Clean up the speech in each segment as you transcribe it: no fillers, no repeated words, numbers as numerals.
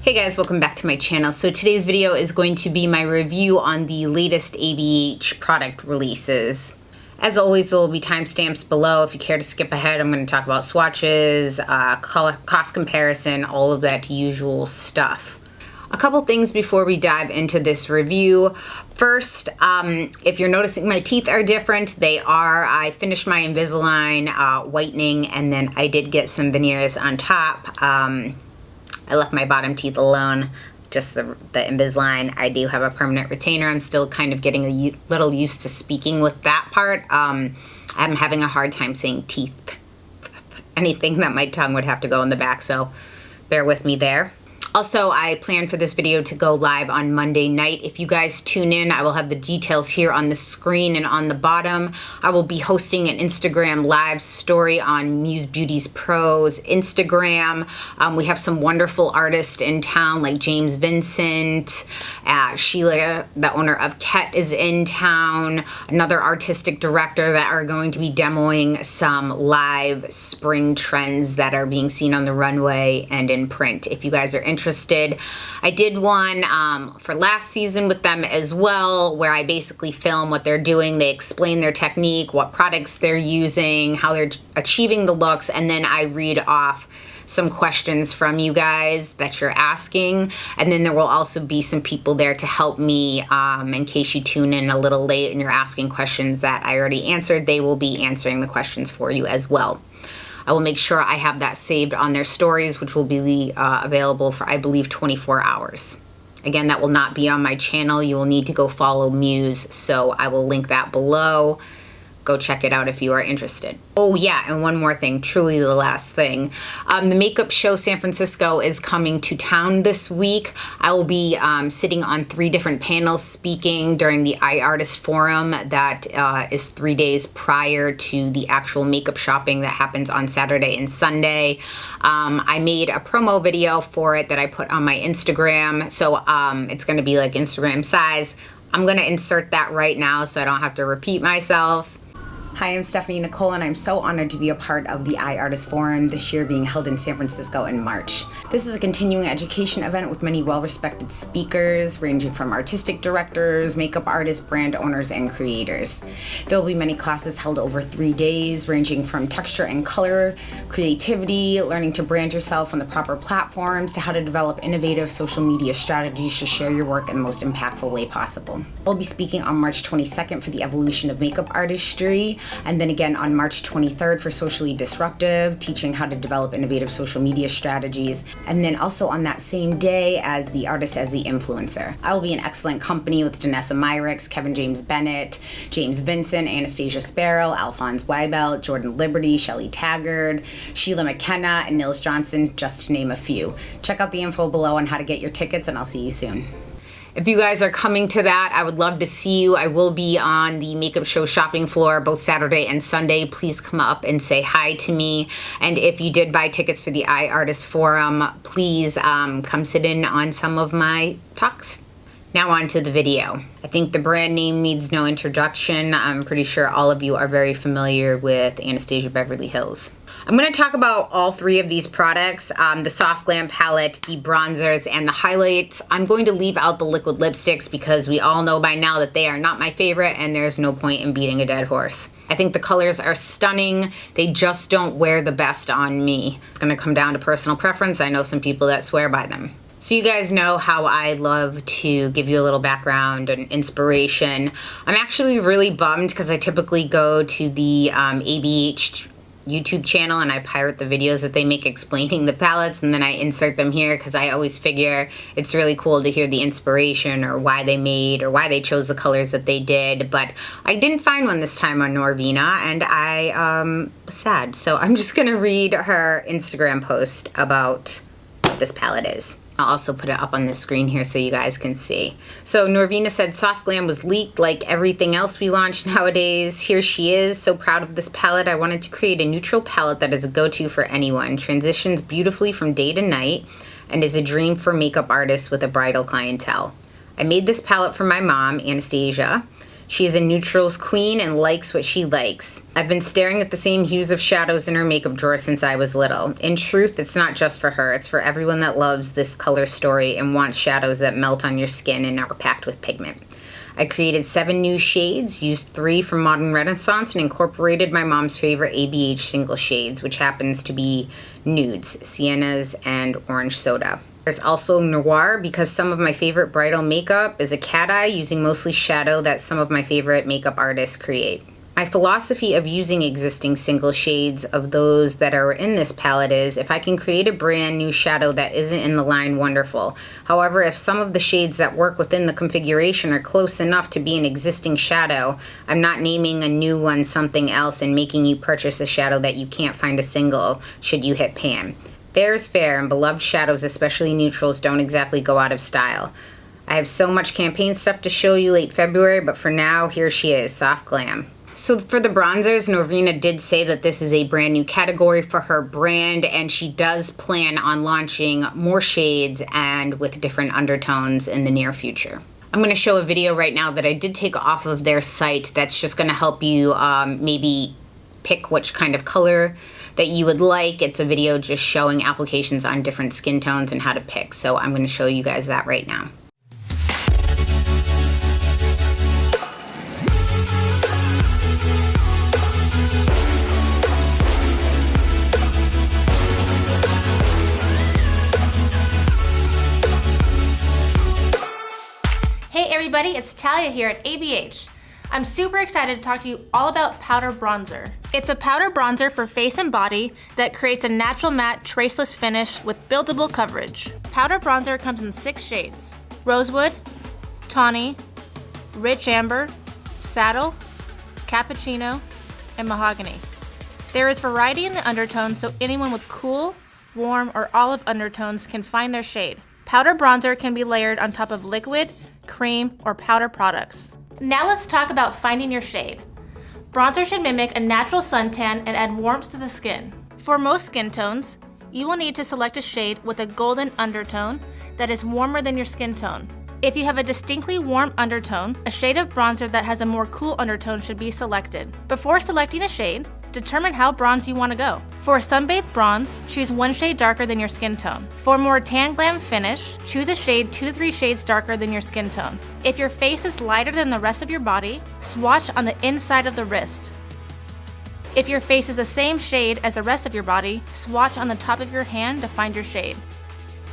Hey guys, welcome back to my channel. So today's video is going to be my review on the latest ABH product releases. As always, there will be timestamps below. If you care to skip ahead, I'm going to talk about swatches, cost comparison, all of that usual stuff. A couple things before we dive into this review. First, if you're noticing my teeth are different, they are. I finished my Invisalign whitening, and then I did get some veneers on top. I left my bottom teeth alone, just the Invisalign. I do have a permanent retainer. I'm still kind of getting a little used to speaking with that part. I'm having a hard time saying teeth. Anything that my tongue would have to go in the back, so bear with me there. Also, I plan for this video to go live on Monday night. If you guys tune in, I will have the details here on the screen and on the bottom. I will be hosting an Instagram live story on Muse Beauty's Pros Instagram. We have some wonderful artists in town like James Vincent, Sheila, the owner of Ket, is in town, another artistic director that are going to be demoing some live spring trends that are being seen on the runway and in print. If you guys are interested, I did one for last season with them as well, where I basically film what they're doing. They explain their technique, what products they're using, how they're achieving the looks, and then I read off some questions from you guys that you're asking. And then there will also be some people there to help me in case you tune in a little late and you're asking questions that I already answered. They will be answering the questions for you as well. I will make sure I have that saved on their stories, which will be available for, I believe, 24 hours. Again, that will not be on my channel. You will need to go follow Muse, so I will link that below. Go check it out if you are interested. Oh yeah, and one more thing, truly the last thing. The makeup show San Francisco is coming to town this week. I will be sitting on 3 different panels speaking during the iArtist Forum that is 3 days prior to the actual makeup shopping that happens on Saturday and Sunday. I made a promo video for it that I put on my Instagram, so it's gonna be like Instagram size. I'm gonna insert that right now so I don't have to repeat myself. Hi, I'm Stephanie Nicole, and I'm so honored to be a part of the iArtist Forum this year, being held in San Francisco in March. This is a continuing education event with many well-respected speakers, ranging from artistic directors, makeup artists, brand owners, and creators. There will be many classes held over 3 days, ranging from texture and color, creativity, learning to brand yourself on the proper platforms, to how to develop innovative social media strategies to share your work in the most impactful way possible. I'll be speaking on March 22nd for the evolution of makeup artistry, and then again on March 23rd for Socially Disruptive, teaching how to develop innovative social media strategies, and then also on that same day as the artist as the influencer. I will be in excellent company with Danessa Myricks, Kevin James Bennett, James Vincent, Anastasia Sparrow, Alphonse Weibelt, Jordan Liberty, Shelly Taggart, Sheila McKenna, and Nils Johnson, just to name a few. Check out the info below on how to get your tickets, and I'll see you soon. If you guys are coming to that, I would love to see you. I will be on the makeup show shopping floor both Saturday and Sunday. Please come up and say hi to me. And if you did buy tickets for the iArtist Forum, please come sit in on some of my talks. Now on to the video. I think the brand name needs no introduction. I'm pretty sure all of you are very familiar with Anastasia Beverly Hills. I'm going to talk about all 3 of these products, the Soft Glam palette, the bronzers, and the highlights. I'm going to leave out the liquid lipsticks because we all know by now that they are not my favorite, and there's no point in beating a dead horse. I think the colors are stunning. They just don't wear the best on me. It's going to come down to personal preference. I know some people that swear by them. So you guys know how I love to give you a little background and inspiration. I'm actually really bummed because I typically go to the ABH YouTube channel and I pirate the videos that they make explaining the palettes, and then I insert them here because I always figure it's really cool to hear the inspiration or why they made or why they chose the colors that they did. But I didn't find one this time on Norvina, and I was sad. So I'm just gonna read her Instagram post about what this palette is. I'll also put it up on the screen here so you guys can see. So Norvina said, Soft Glam was leaked like everything else we launched nowadays. Here she is, so proud of this palette. I wanted to create a neutral palette that is a go-to for anyone. Transitions beautifully from day to night and is a dream for makeup artists with a bridal clientele. I made this palette for my mom, Anastasia. She is a neutrals queen and likes what she likes. I've been staring at the same hues of shadows in her makeup drawer since I was little. In truth, it's not just for her, it's for everyone that loves this color story and wants shadows that melt on your skin and are packed with pigment. I created 7 new shades, used 3 from Modern Renaissance, and incorporated my mom's favorite ABH single shades, which happens to be nudes, siennas, and orange soda. There's also Noir, because some of my favorite bridal makeup is a cat eye using mostly shadow that some of my favorite makeup artists create. My philosophy of using existing single shades of those that are in this palette is, if I can create a brand new shadow that isn't in the line, wonderful. However, if some of the shades that work within the configuration are close enough to be an existing shadow, I'm not naming a new one something else and making you purchase a shadow that you can't find a single should you hit pan. Fair is fair, and beloved shadows, especially neutrals, don't exactly go out of style. I have so much campaign stuff to show you late February, but for now, here she is, Soft Glam. So for the bronzers, Norvina did say that this is a brand new category for her brand, and she does plan on launching more shades and with different undertones in the near future. I'm going to show a video right now that I did take off of their site that's just going to help you maybe pick which kind of color that you would like. It's a video just showing applications on different skin tones and how to pick. So I'm going to show you guys that right now. Hey everybody, it's Talia here at ABH. I'm super excited to talk to you all about Powder Bronzer. It's a powder bronzer for face and body that creates a natural matte traceless finish with buildable coverage. Powder Bronzer comes in 6 shades: Rosewood, Tawny, Rich Amber, Saddle, Cappuccino, and Mahogany. There is variety in the undertones, so anyone with cool, warm, or olive undertones can find their shade. Powder Bronzer can be layered on top of liquid, cream, or powder products. Now let's talk about finding your shade. Bronzer should mimic a natural suntan and add warmth to the skin. For most skin tones, you will need to select a shade with a golden undertone that is warmer than your skin tone. If you have a distinctly warm undertone, a shade of bronzer that has a more cool undertone should be selected. Before selecting a shade, determine how bronze you want to go. For a sunbathed bronze, choose 1 shade darker than your skin tone. For a more tan glam finish, choose a shade 2 to 3 shades darker than your skin tone. If your face is lighter than the rest of your body, swatch on the inside of the wrist. If your face is the same shade as the rest of your body, swatch on the top of your hand to find your shade.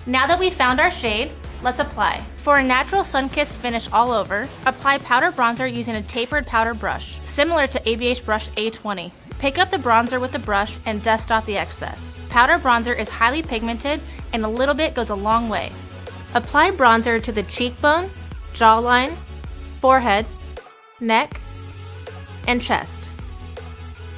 Now that we've found our shade, let's apply. For a natural sun-kissed finish all over, apply powder bronzer using a tapered powder brush, similar to ABH brush A20. Pick up the bronzer with the brush and dust off the excess. Powder bronzer is highly pigmented and a little bit goes a long way. Apply bronzer to the cheekbone, jawline, forehead, neck, and chest.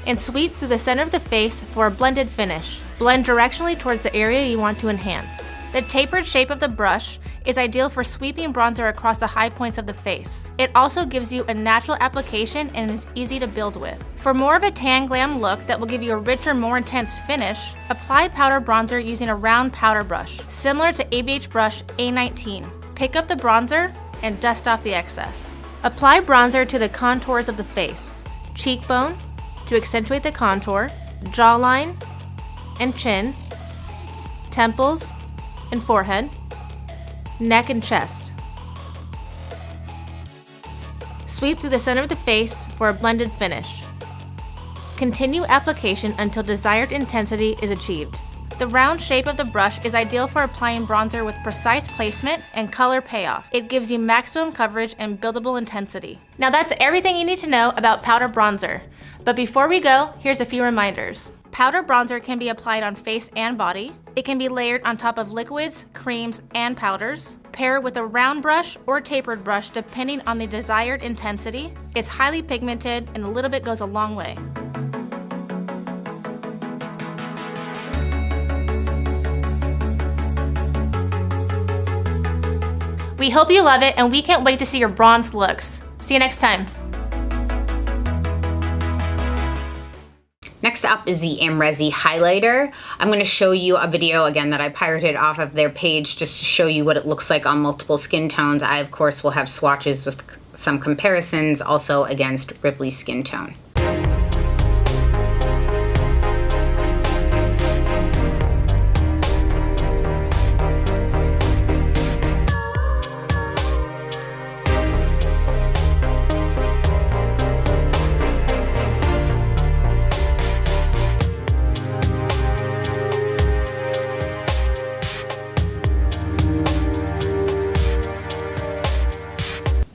And sweep through the center of the face for a blended finish. Blend directionally towards the area you want to enhance. The tapered shape of the brush is ideal for sweeping bronzer across the high points of the face. It also gives you a natural application and is easy to build with. For more of a tan glam look that will give you a richer, more intense finish, apply powder bronzer using a round powder brush, similar to ABH brush A19. Pick up the bronzer and dust off the excess. Apply bronzer to the contours of the face, cheekbone to accentuate the contour, jawline and chin, temples and forehead, neck and chest. Sweep through the center of the face for a blended finish. Continue application until desired intensity is achieved. The round shape of the brush is ideal for applying bronzer with precise placement and color payoff. It gives you maximum coverage and buildable intensity. Now that's everything you need to know about powder bronzer. But before we go, here's a few reminders. Powder bronzer can be applied on face and body. It can be layered on top of liquids, creams, and powders. Pair with a round brush or tapered brush depending on the desired intensity. It's highly pigmented and a little bit goes a long way. We hope you love it and we can't wait to see your bronzed looks. See you next time. Next up is the Amrezy Highlighter. I'm going to show you a video again that I pirated off of their page just to show you what it looks like on multiple skin tones. I, of course, will have swatches with some comparisons also against Ripley's skin tone.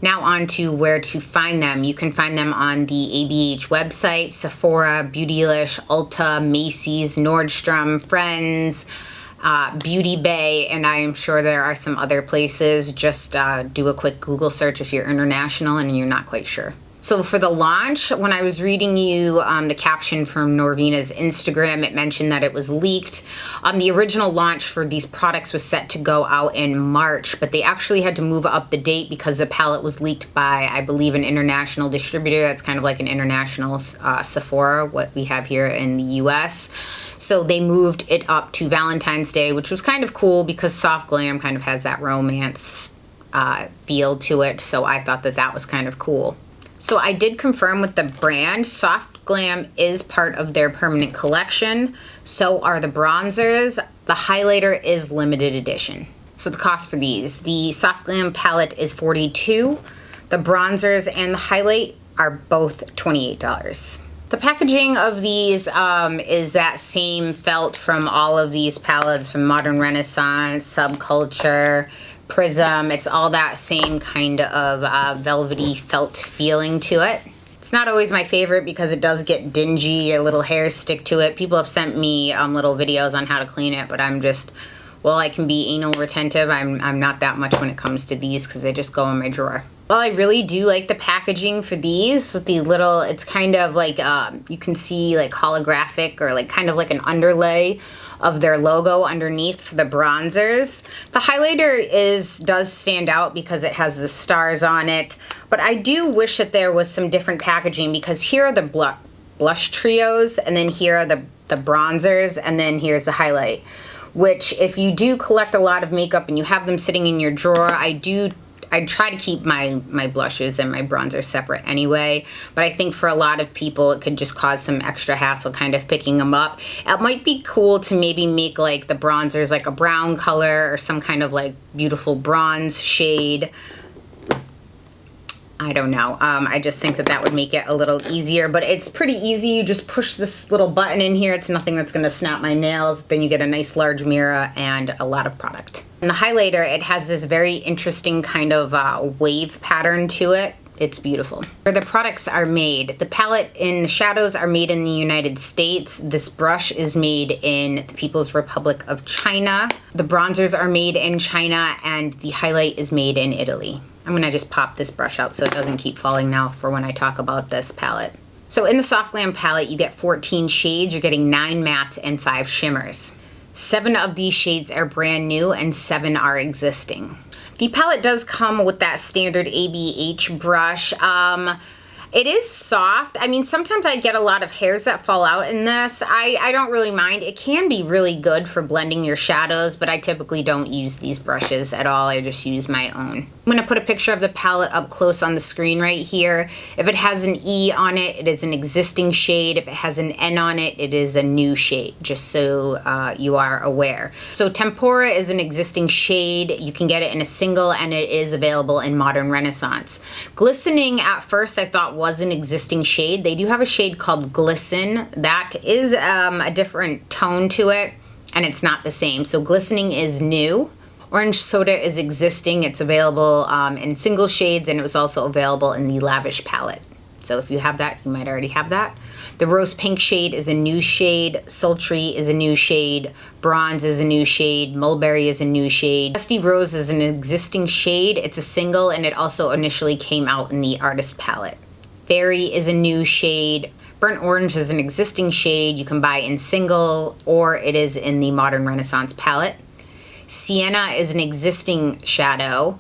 Now on to where to find them. You can find them on the ABH website, Sephora, Beautylish, Ulta, Macy's, Nordstrom, Friends, Beauty Bay, and I am sure there are some other places. Just do a quick Google search if you're international and you're not quite sure. So for the launch, when I was reading you the caption from Norvina's Instagram, it mentioned that it was leaked. The original launch for these products was set to go out in March, but they actually had to move up the date because the palette was leaked by, I believe, an international distributor. That's kind of like an international Sephora, what we have here in the US. So they moved it up to Valentine's Day, which was kind of cool because Soft Glam kind of has that romance feel to it. So I thought that that was kind of cool. So I did confirm with the brand, Soft Glam is part of their permanent collection. So are the bronzers. The highlighter is limited edition. So the cost for these, the Soft Glam palette is $42. The bronzers and the highlight are both $28. The packaging of these is that same felt from all of these palettes, from Modern Renaissance, Subculture, Prism. It's all that same kind of velvety felt feeling to it. It's not always my favorite because it does get dingy, a little hairs stick to it. People have sent me little videos on how to clean it, but I'm just, well, I can be anal retentive. I'm not that much when it comes to these because they just go in my drawer. Well, I really do like the packaging for these with the little, it's kind of like, you can see like holographic or like kind of like an underlay of their logo underneath for the bronzers. The highlighter does stand out because it has the stars on it, but I do wish that there was some different packaging because here are the blush trios, and then here are the bronzers, and then here's the highlight, which if you do collect a lot of makeup and you have them sitting in your drawer, I try to keep my blushes and my bronzers separate anyway, but I think for a lot of people it could just cause some extra hassle kind of picking them up. It might be cool to maybe make like the bronzers like a brown color or some kind of like beautiful bronze shade. I don't know. I just think that that would make it a little easier, but it's pretty easy. You just push this little button in here. It's nothing that's going to snap my nails. Then you get a nice large mirror and a lot of product. And the highlighter, it has this very interesting kind of wave pattern to it. It's beautiful. Where the products are made, the palette and the shadows are made in the United States. This brush is made in the People's Republic of China. The bronzers are made in China, and the highlight is made in Italy. I'm gonna just pop this brush out so it doesn't keep falling now for when I talk about this palette. So in the Soft Glam palette, you get 14 shades. You're getting 9 mattes and 5 shimmers. 7 of these shades are brand new and 7 are existing. The palette does come with that standard ABH brush. It is soft. I mean, sometimes I get a lot of hairs that fall out in this. I don't really mind. It can be really good for blending your shadows, but I typically don't use these brushes at all. I just use my own. I'm going to put a picture of the palette up close on the screen right here. If it has an E on it, it is an existing shade. If it has an N on it, it is a new shade, just so you are aware. So Tempera is an existing shade. You can get it in a single, and it is available in Modern Renaissance. Glistening at first I thought was an existing shade. They do have a shade called Glisten. That is a different tone to it, and it's not the same. So Glistening is new. Orange Soda is existing. It's available in single shades, and it was also available in the Lavish palette. So if you have that, you might already have that. The Rose Pink shade is a new shade. Sultry is a new shade. Bronze is a new shade. Mulberry is a new shade. Dusty Rose is an existing shade. It's a single, and it also initially came out in the Artist palette. Fairy is a new shade. Burnt Orange is an existing shade. You can buy in single, or it is in the Modern Renaissance palette. Sienna is an existing shadow.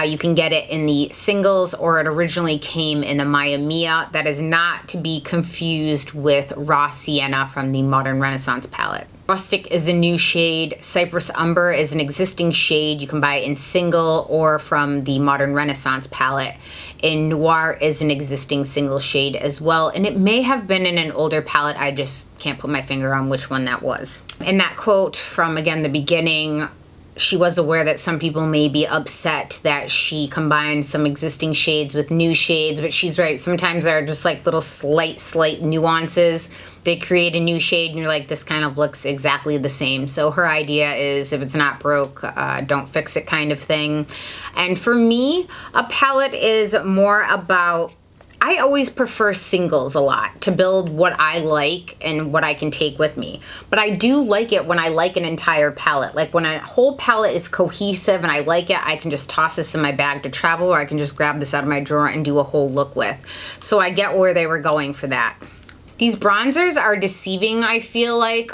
You can get it in the singles, or it originally came in the Maya Mia. That is not to be confused with Raw Sienna from the Modern Renaissance palette. Rustic is a new shade. Cypress Umber is an existing shade. You can buy it in single or from the Modern Renaissance palette. And Noir is an existing single shade as well. And it may have been in an older palette. I just can't put my finger on which one that was. And that quote from, again, the beginning, she was aware that some people may be upset that she combined some existing shades with new shades, but she's right. Sometimes there are just like little slight nuances. They create a new shade and you're like, this kind of looks exactly the same. So her idea is, if it's not broke, don't fix it kind of thing. And for me, a palette is more about, I always prefer singles a lot to build what I like and what I can take with me. But I do like it when I like an entire palette. Like when a whole palette is cohesive and I like it, I can just toss this in my bag to travel, or I can just grab this out of my drawer and do a whole look with. So I get where they were going for that. These bronzers are deceiving, I feel like.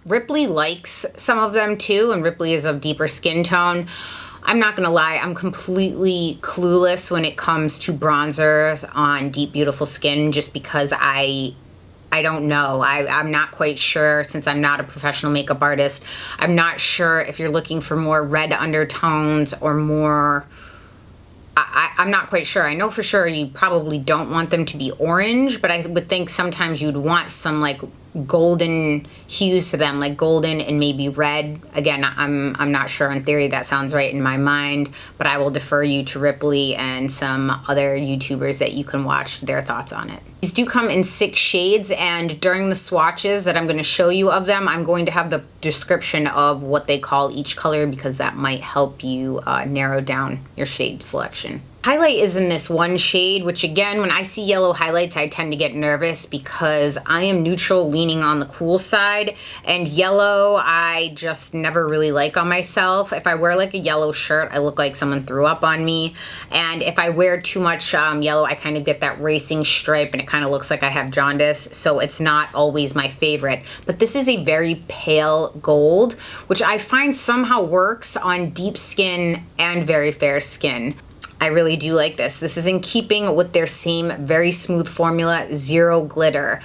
Ripley likes some of them too, and Ripley is of deeper skin tone. I'm not gonna lie, I'm completely clueless when it comes to bronzers on deep, beautiful skin, just because I don't know. I'm not quite sure, since I'm not a professional makeup artist. I'm not sure if you're looking for more red undertones or more, I'm not quite sure. I know for sure you probably don't want them to be orange, but I would think sometimes you'd want some like golden hues to them, like golden and maybe red. Again, I'm not sure. In theory, that sounds right in my mind, but I will defer you to Ripley and some other YouTubers that you can watch their thoughts on it. These do come in 6 shades, and during the swatches that I'm going to show you of them, I'm going to have the description of what they call each color, because that might help you narrow down your shade selection. Highlight is in this one shade, which again, when I see yellow highlights, I tend to get nervous because I am neutral leaning on the cool side, and yellow I just never really like on myself. If I wear like a yellow shirt, I look like someone threw up on me, and if I wear too much yellow, I kind of get that racing stripe and it kind of looks like I have jaundice, so it's not always my favorite. But this is a very pale gold, which I find somehow works on deep skin and very fair skin. I really do like this. This is in keeping with their same very smooth formula, zero glitter.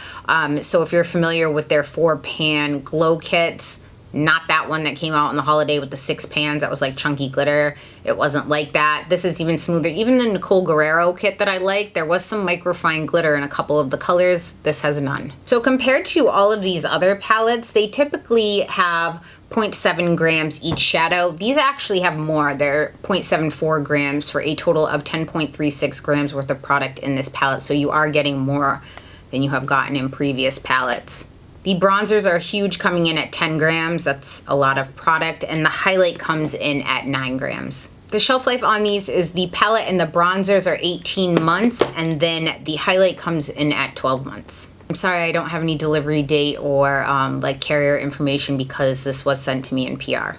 So if you're familiar with their 4-pan glow kits, not that one that came out in the holiday with the 6 pans that was like chunky glitter. It wasn't like that. This is even smoother. Even the Nicole Guerrero kit that I like, there was some microfine glitter in a couple of the colors. This has none. So compared to all of these other palettes, they typically have 0.7 grams each shadow. These actually have more. They're 0.74 grams for a total of 10.36 grams worth of product in this palette. So you are getting more than you have gotten in previous palettes. The bronzers are huge, coming in at 10 grams. That's a lot of product. And the highlight comes in at 9 grams. The shelf life on these is the palette and the bronzers are 18 months, and then the highlight comes in at 12 months. I'm sorry I don't have any delivery date or like carrier information, because this was sent to me in PR.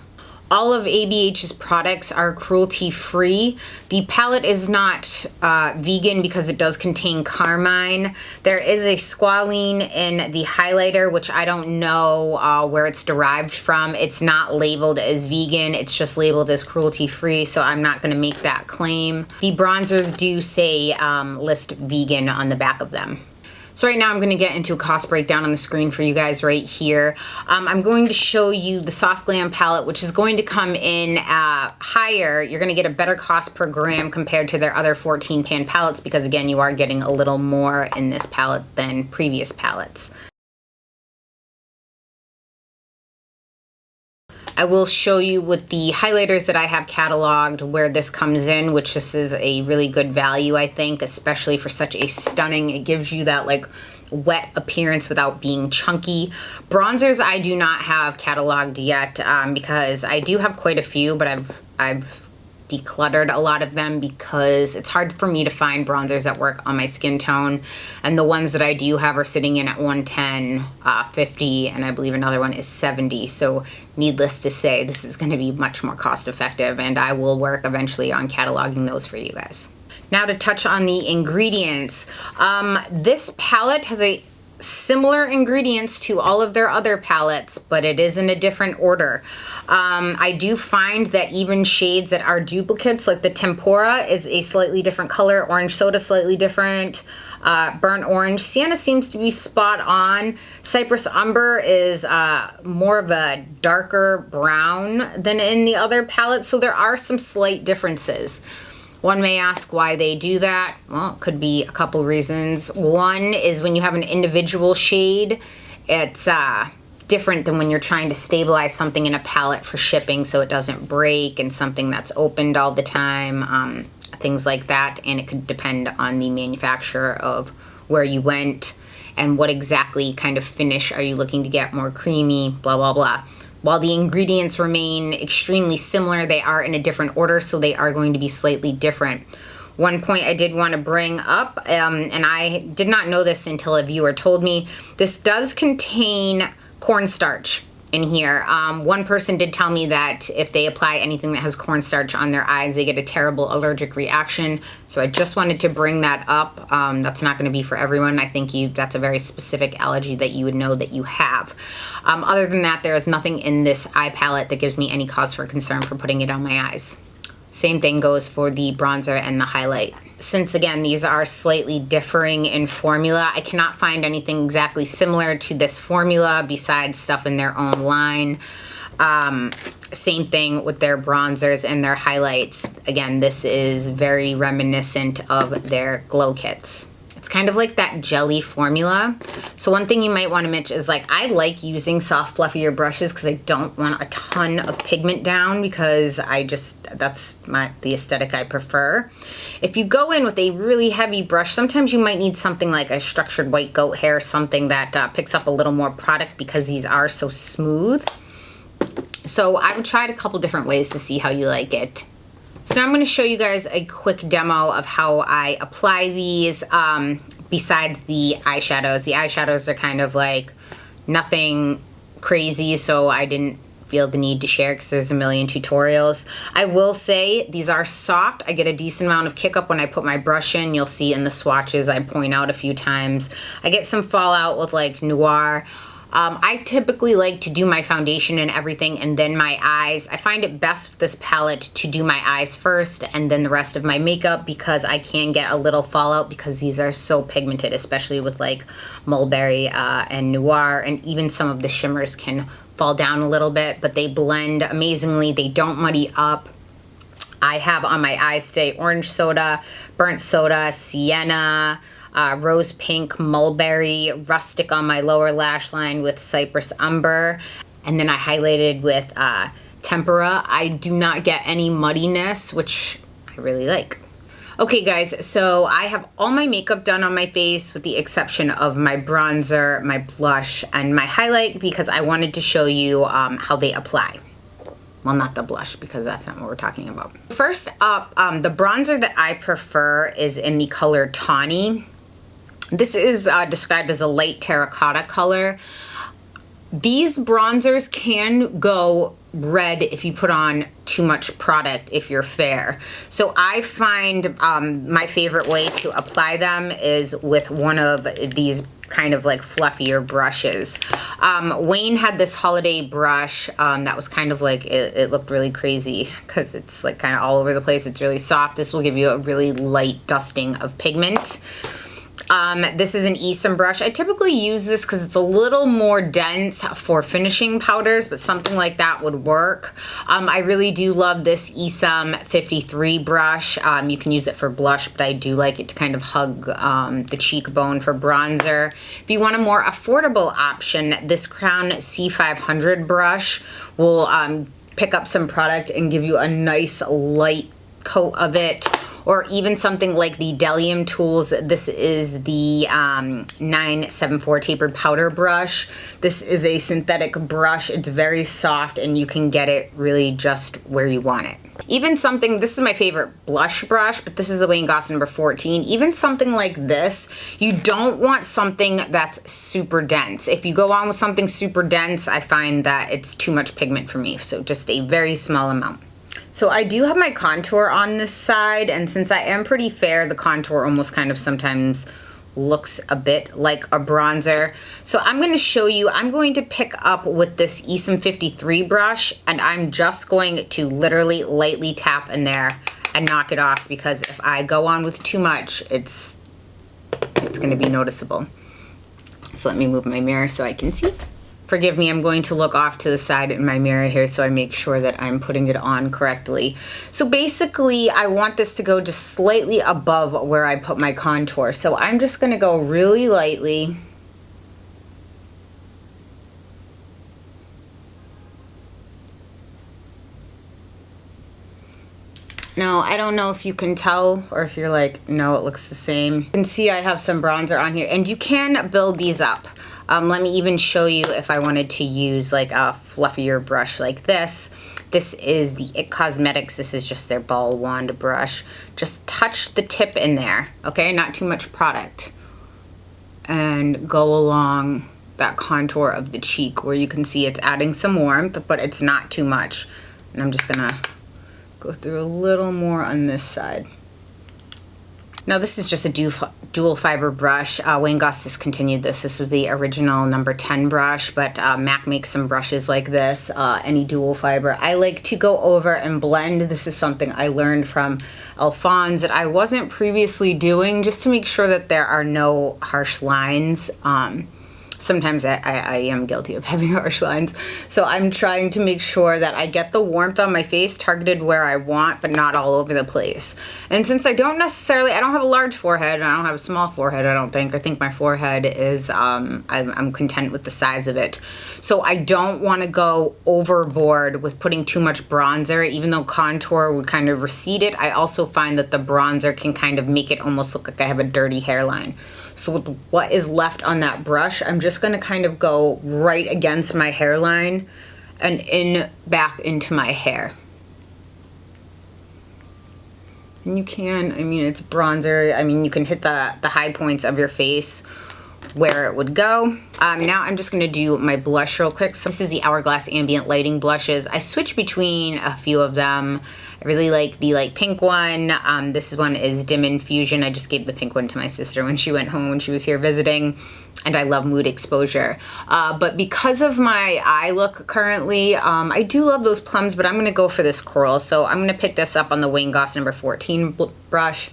All of ABH's products are cruelty-free. The palette is not vegan because it does contain carmine. There is a squalene in the highlighter, which I don't know where it's derived from. It's not labeled as vegan. It's just labeled as cruelty-free, so I'm not going to make that claim. The bronzers do say list vegan on the back of them. So right now I'm going to get into a cost breakdown on the screen for you guys right here. I'm going to show you the Soft Glam palette, which is going to come in higher. You're going to get a better cost per gram compared to their other 14-pan palettes, because again, you are getting a little more in this palette than previous palettes. I will show you with the highlighters that I have cataloged where this comes in, which this is a really good value, I think, especially for such a stunning, it gives you that like wet appearance without being chunky. Bronzers I do not have cataloged yet because I do have quite a few, but I've decluttered a lot of them because it's hard for me to find bronzers that work on my skin tone, and the ones that I do have are sitting in at 110, 50, and I believe another one is 70. So needless to say, this is going to be much more cost effective, and I will work eventually on cataloging those for you guys. Now to touch on the ingredients. This palette has a similar ingredients to all of their other palettes, but it is in a different order. I do find that even shades that are duplicates, like the Tempura is a slightly different color, Orange Soda slightly different, Burnt Orange. Sienna seems to be spot on. Cypress Umber is more of a darker brown than in the other palettes, so there are some slight differences. One may ask why they do that. Well, it could be a couple reasons. One is when you have an individual shade, it's different than when you're trying to stabilize something in a palette for shipping so it doesn't break, and something that's opened all the time, things like that. And it could depend on the manufacturer of where you went and what exactly kind of finish are you looking to get, more creamy, blah, blah, blah. While the ingredients remain extremely similar, they are in a different order, so they are going to be slightly different. One point I did want to bring up, and I did not know this until a viewer told me, this does contain cornstarch in here. One person did tell me that if they apply anything that has cornstarch on their eyes, they get a terrible allergic reaction. So I just wanted to bring that up. That's not going to be for everyone. I think that's a very specific allergy that you would know that you have. Other than that, there is nothing in this eye palette that gives me any cause for concern for putting it on my eyes. Same thing goes for the bronzer and the highlight. Since again, these are slightly differing in formula, I cannot find anything exactly similar to this formula besides stuff in their own line. Same thing with their bronzers and their highlights. Again, this is very reminiscent of their glow kits. It's kind of like that jelly formula. So one thing you might want to mention is, like, I like using soft, fluffier brushes because I don't want a ton of pigment down, because that's the aesthetic I prefer. If you go in with a really heavy brush, sometimes you might need something like a structured white goat hair, something that picks up a little more product because these are so smooth. So I've tried a couple different ways to see how you like it. So now I'm going to show you guys a quick demo of how I apply these besides the eyeshadows. The eyeshadows are kind of like nothing crazy, so I didn't feel the need to share because there's a million tutorials. I will say these are soft. I get a decent amount of kick up when I put my brush in. You'll see in the swatches I point out a few times. I get some fallout with like Noir. I typically like to do my foundation and everything and then my eyes. I find it best with this palette to do my eyes first and then the rest of my makeup, because I can get a little fallout because these are so pigmented, especially with like Mulberry and Noir, and even some of the shimmers can fall down a little bit, but they blend amazingly. They don't muddy up. I have on my eyes today Orange Soda, Burnt Soda, Sienna, Rose Pink, Mulberry, Rustic on my lower lash line with Cypress Umber, and then I highlighted with Tempura. I do not get any muddiness, which I really like. Okay guys, so I have all my makeup done on my face with the exception of my bronzer, my blush, and my highlight, because I wanted to show you how they apply. Well, not the blush, because that's not what we're talking about. First up, the bronzer that I prefer is in the color Tawny. This is described as a light terracotta color. These bronzers can go red if you put on too much product if you're fair. So I find my favorite way to apply them is with one of these kind of like fluffier brushes. Wayne had this holiday brush that was kind of like, it looked really crazy because it's like kind of all over the place. It's really soft. This will give you a really light dusting of pigment. This is an Esom brush. I typically use this because it's a little more dense for finishing powders, but something like that would work. I really do love this Esom 53 brush. You can use it for blush, but I do like it to kind of hug the cheekbone for bronzer. If you want a more affordable option, this Crown C500 brush will pick up some product and give you a nice light coat of it. Or even something like the Delium Tools. This is the 974 tapered powder brush. This is a synthetic brush. It's very soft and you can get it really just where you want it. Even something, this is my favorite blush brush, but this is the Wayne Goss number 14. Even something like this, you don't want something that's super dense. If you go on with something super dense, I find that it's too much pigment for me. So just a very small amount. So I do have my contour on this side, and since I am pretty fair, the contour almost kind of sometimes looks a bit like a bronzer. So I'm going to show you, I'm going to pick up with this Esom 53 brush, and I'm just going to literally lightly tap in there and knock it off, because if I go on with too much, it's going to be noticeable. So let me move my mirror so I can see. Forgive me, I'm going to look off to the side in my mirror here so I make sure that I'm putting it on correctly. So basically, I want this to go just slightly above where I put my contour. So I'm just going to go really lightly. Now, I don't know if you can tell or if you're like, no, it looks the same. You can see I have some bronzer on here, and you can build these up. Let me even show you if I wanted to use like a fluffier brush like this. This is the IT Cosmetics. This is just their ball wand brush. Just touch the tip in there, okay? Not too much product. And go along that contour of the cheek where you can see it's adding some warmth, but it's not too much. And I'm just gonna go through a little more on this side. Now this is just a dual fiber brush. Wayne Goss discontinued this. This was the original number 10 brush, but MAC makes some brushes like this, any dual fiber. I like to go over and blend. This is something I learned from Alphonse that I wasn't previously doing, just to make sure that there are no harsh lines. Sometimes I am guilty of having harsh lines. So I'm trying to make sure that I get the warmth on my face targeted where I want, but not all over the place. And since I don't have a large forehead, and I don't have a small forehead, I don't think. I think my forehead is, I'm content with the size of it. So I don't want to go overboard with putting too much bronzer, even though contour would kind of recede it. I also find that the bronzer can kind of make it almost look like I have a dirty hairline. So with what is left on that brush, I'm just going to kind of go right against my hairline and back into my hair. And you can, I mean, it's bronzer. I mean, you can hit the high points of your face where it would go. Now I'm just going to do my blush real quick. So this is the Hourglass Ambient Lighting blushes. I switch between a few of them. I really like the pink one. This one is Dim Infusion. I just gave the pink one to my sister when she went home when she was here visiting. And I love Mood Exposure. But because of my eye look currently, I do love those plums, but I'm going to go for this coral. So I'm going to pick this up on the Wayne Goss number 14 brush.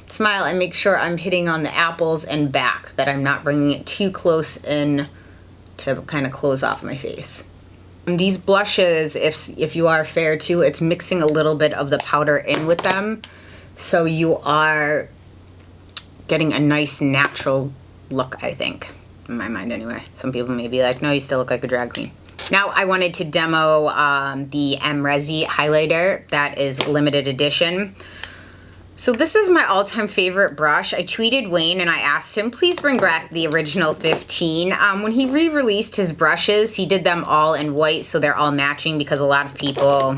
Smile and make sure I'm hitting on the apples and back, that I'm not bringing it too close in to kind of close off my face. And these blushes, if you are fair too, it's mixing a little bit of the powder in with them, so you are getting a nice natural look, I think, in my mind anyway. Some people may be like, no, you still look like a drag queen. Now I wanted to demo the Amrezy highlighter. That is limited edition. So this is my all-time favorite brush. I tweeted Wayne and I asked him, please bring back the original 15. When he re-released his brushes, he did them all in white, so they're all matching, because a lot of people,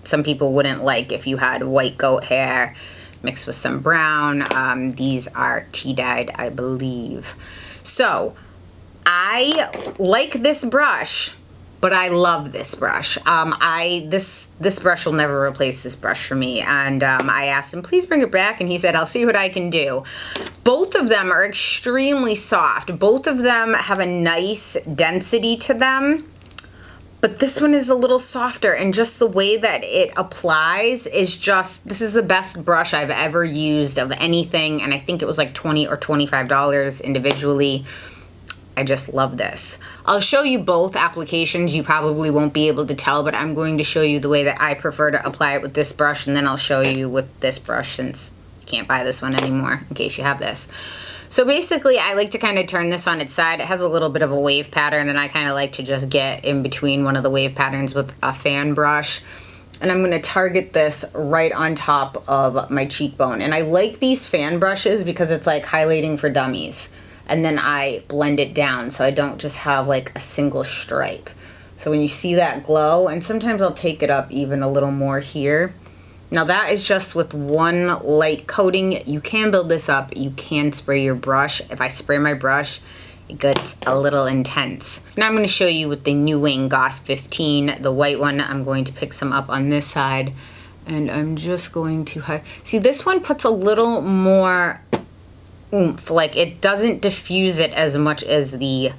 some people wouldn't like if you had white goat hair mixed with some brown. These are tea-dyed, I believe. So I like this brush, but I love this brush. This brush will never replace this brush for me. And I asked him, please bring it back. And he said, I'll see what I can do. Both of them are extremely soft. Both of them have a nice density to them. But this one is a little softer, and just the way that it applies is just, this is the best brush I've ever used of anything. And I think it was like $20 or $25 individually. I just love this. I'll show you both applications. You probably won't be able to tell, but I'm going to show you the way that I prefer to apply it with this brush, and then I'll show you with this brush, since you can't buy this one anymore in case you have this. So basically, I like to kind of turn this on its side. It has a little bit of a wave pattern, and I kind of like to just get in between one of the wave patterns with a fan brush. And I'm going to target this right on top of my cheekbone. And I like these fan brushes because it's like highlighting for dummies. And then I blend it down so I don't just have like a single stripe. So when you see that glow, and sometimes I'll take it up even a little more here. Now that is just with one light coating. You can build this up. You can spray your brush. If I spray my brush, it gets a little intense. So now I'm going to show you with the new Wayne Goss 15, the white one. I'm going to pick some up on this side, and I'm just going to see, this one puts a little more oomph. Like, it doesn't diffuse it as much as this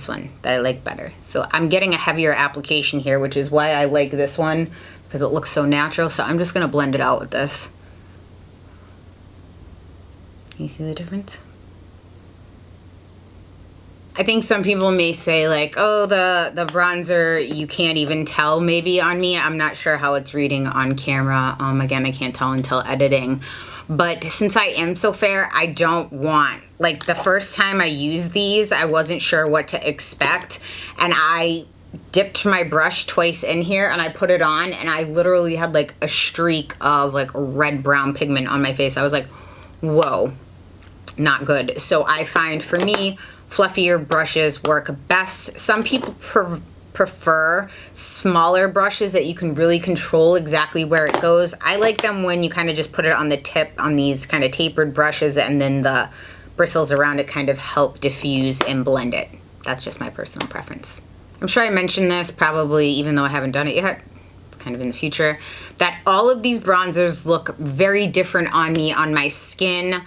one that I like better. So I'm getting a heavier application here, which is why I like this one, because it looks so natural. So I'm just going to blend it out with this. Can you see the difference? I think some people may say like, oh, the bronzer, you can't even tell maybe on me. I'm not sure how it's reading on camera. Again, I can't tell until editing. But since I am so fair, I don't want, like, the first time I used these, I wasn't sure what to expect. And I dipped my brush twice in here and I put it on and I literally had like a streak of like red-brown pigment on my face. I was like, whoa, not good. So I find for me, fluffier brushes work best. Some people prefer smaller brushes that you can really control exactly where it goes. I like them when you kind of just put it on the tip on these kind of tapered brushes, and then the bristles around it kind of help diffuse and blend it. That's just my personal preference. I'm sure I mentioned this probably, even though I haven't done it yet, it's kind of in the future, that all of these bronzers look very different on me, on my skin.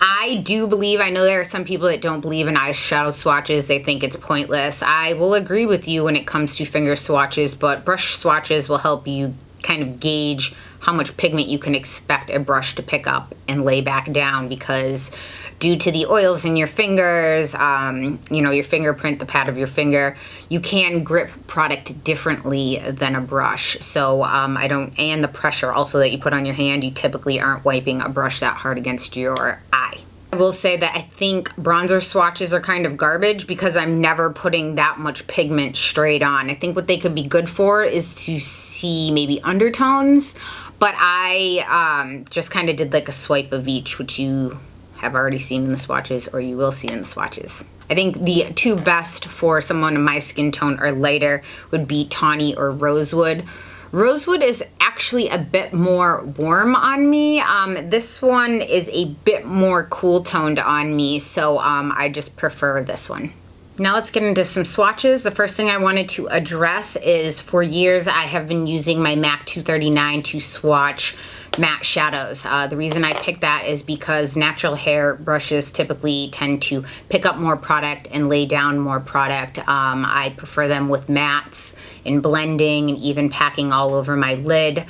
I do believe, I know there are some people that don't believe in eyeshadow swatches. They think it's pointless. I will agree with you when it comes to finger swatches, but brush swatches will help you kind of gauge how much pigment you can expect a brush to pick up and lay back down, because due to the oils in your fingers, you know, your fingerprint, the pad of your finger, you can grip product differently than a brush. So and the pressure also that you put on your hand, you typically aren't wiping a brush that hard against your eye. I will say that I think bronzer swatches are kind of garbage because I'm never putting that much pigment straight on. I think what they could be good for is to see maybe undertones, but I just kind of did like a swipe of each, which you have already seen in the swatches, or you will see in the swatches. I think the two best for someone of my skin tone or lighter would be Tawny or Rosewood. Rosewood is actually a bit more warm on me. This one is a bit more cool toned on me, so I just prefer this one. Now let's get into some swatches. The first thing I wanted to address is, for years I have been using my MAC 239 to swatch matte shadows. The reason I picked that is because natural hair brushes typically tend to pick up more product and lay down more product. I prefer them with mattes in blending and even packing all over my lid.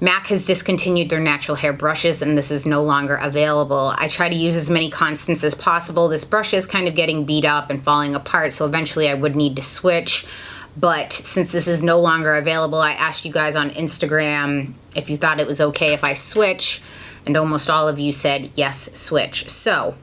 MAC has discontinued their natural hair brushes and this is no longer available. I try to use as many constants as possible. This brush is kind of getting beat up and falling apart, so eventually I would need to switch. But since this is no longer available, I asked you guys on Instagram if you thought it was okay if I switch, and almost all of you said yes, switch. So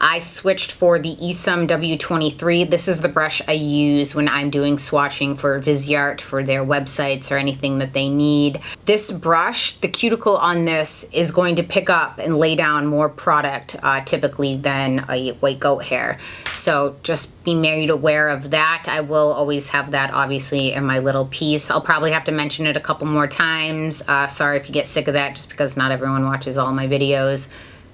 I switched for the Esam W23. This is the brush I use when I'm doing swatching for Visyart, for their websites or anything that they need. This brush, the cuticle on this is going to pick up and lay down more product typically than a white goat hair. So just be made aware of that. I will always have that obviously in my little piece. I'll probably have to mention it a couple more times. Sorry if you get sick of that, just because not everyone watches all my videos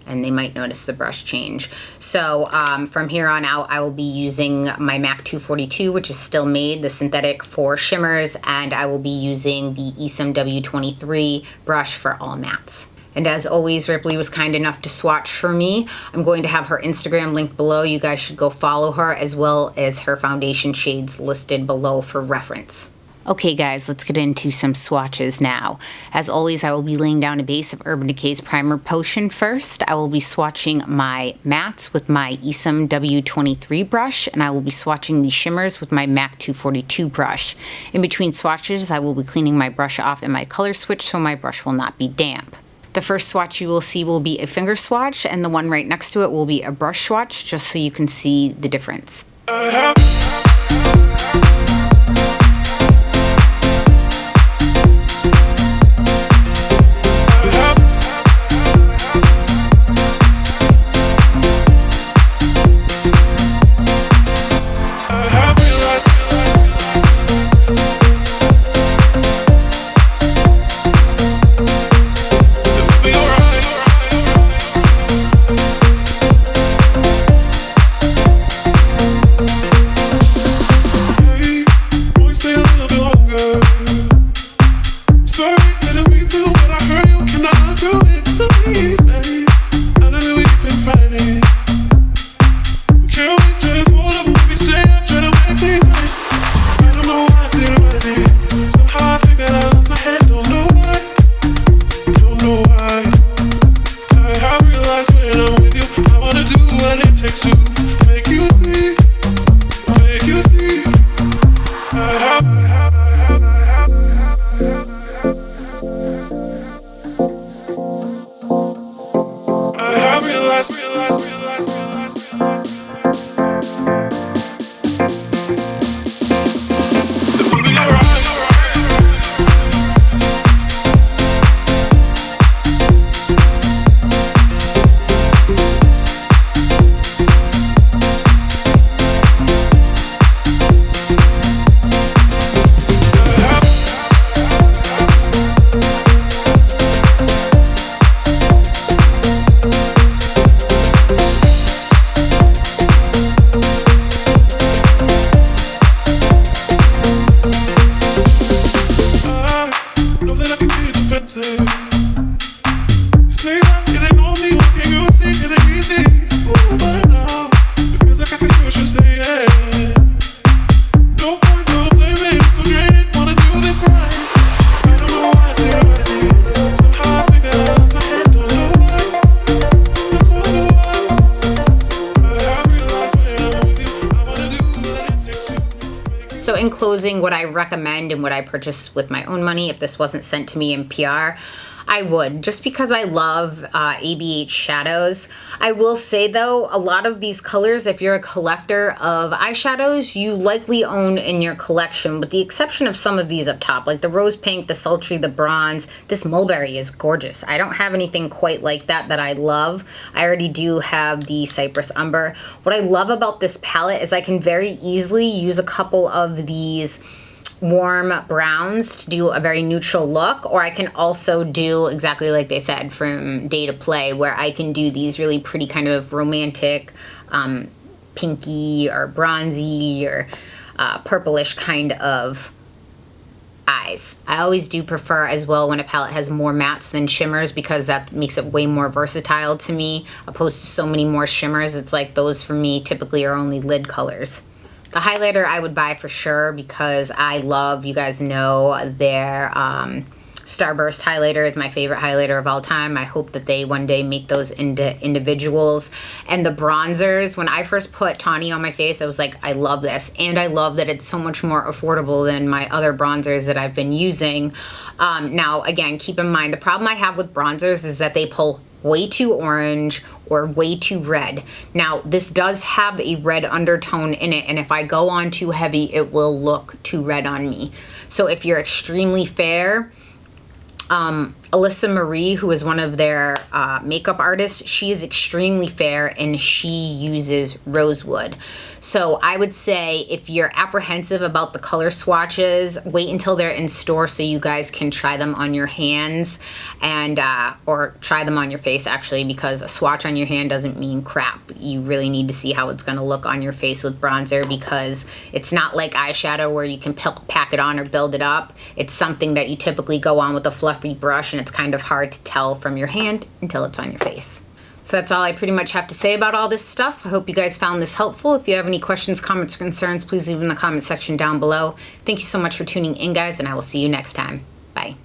and they might notice the brush change. So from here on out, I will be using my MAC 242, which is still made, the synthetic for shimmers, and I will be using the Esam W23 brush for all mattes. And as always, Ripley was kind enough to swatch for me. I'm going to have her Instagram linked below. You guys should go follow her, as well as her foundation shades listed below for reference. Okay guys, let's get into some swatches now. As always, I will be laying down a base of Urban Decay's Primer Potion first. I will be swatching my mattes with my Esam W23 brush, and I will be swatching the shimmers with my MAC 242 brush. In between swatches, I will be cleaning my brush off in my color switch so my brush will not be damp. The first swatch you will see will be a finger swatch, and the one right next to it will be a brush swatch, just so you can see the difference. So in closing, what I recommend and what I purchased with my own money, if this wasn't sent to me in PR, I would, just because I love ABH shadows. I will say though, a lot of these colors, if you're a collector of eyeshadows, you likely own in your collection, with the exception of some of these up top, like the rose pink, the sultry, the bronze. This mulberry is gorgeous. I don't have anything quite like that I love. I already do have the cypress umber. What I love about this palette is I can very easily use a couple of these warm browns to do a very neutral look, or I can also do exactly like they said from Day to Play, where I can do these really pretty kind of romantic pinky or bronzy or purplish kind of eyes. I always do prefer as well when a palette has more mattes than shimmers, because that makes it way more versatile to me, opposed to so many more shimmers. It's like those for me typically are only lid colors. The highlighter I would buy for sure, because I love, you guys know, their Starburst highlighter is my favorite highlighter of all time. I hope that they one day make those into individuals. And the bronzers, when I first put Tawny on my face, I was like, I love this. And I love that it's so much more affordable than my other bronzers that I've been using. Now, again, keep in mind, the problem I have with bronzers is that they pull way too orange or way too red. Now, this does have a red undertone in it, and if I go on too heavy, it will look too red on me. So if you're extremely fair, Alyssa Marie, who is one of their makeup artists, she is extremely fair and she uses rosewood. So I would say if you're apprehensive about the color swatches, wait until they're in store so you guys can try them on your hands, and or try them on your face actually, because a swatch on your hand doesn't mean crap. You really need to see how it's going to look on your face with bronzer, because it's not like eyeshadow where you can pack it on or build it up. It's something that you typically go on with a fluffy brush, and it's kind of hard to tell from your hand until it's on your face. So that's all I pretty much have to say about all this stuff. I hope you guys found this helpful. If you have any questions, comments, or concerns, please leave them in the comment section down below. Thank you so much for tuning in, guys, and I will see you next time. Bye.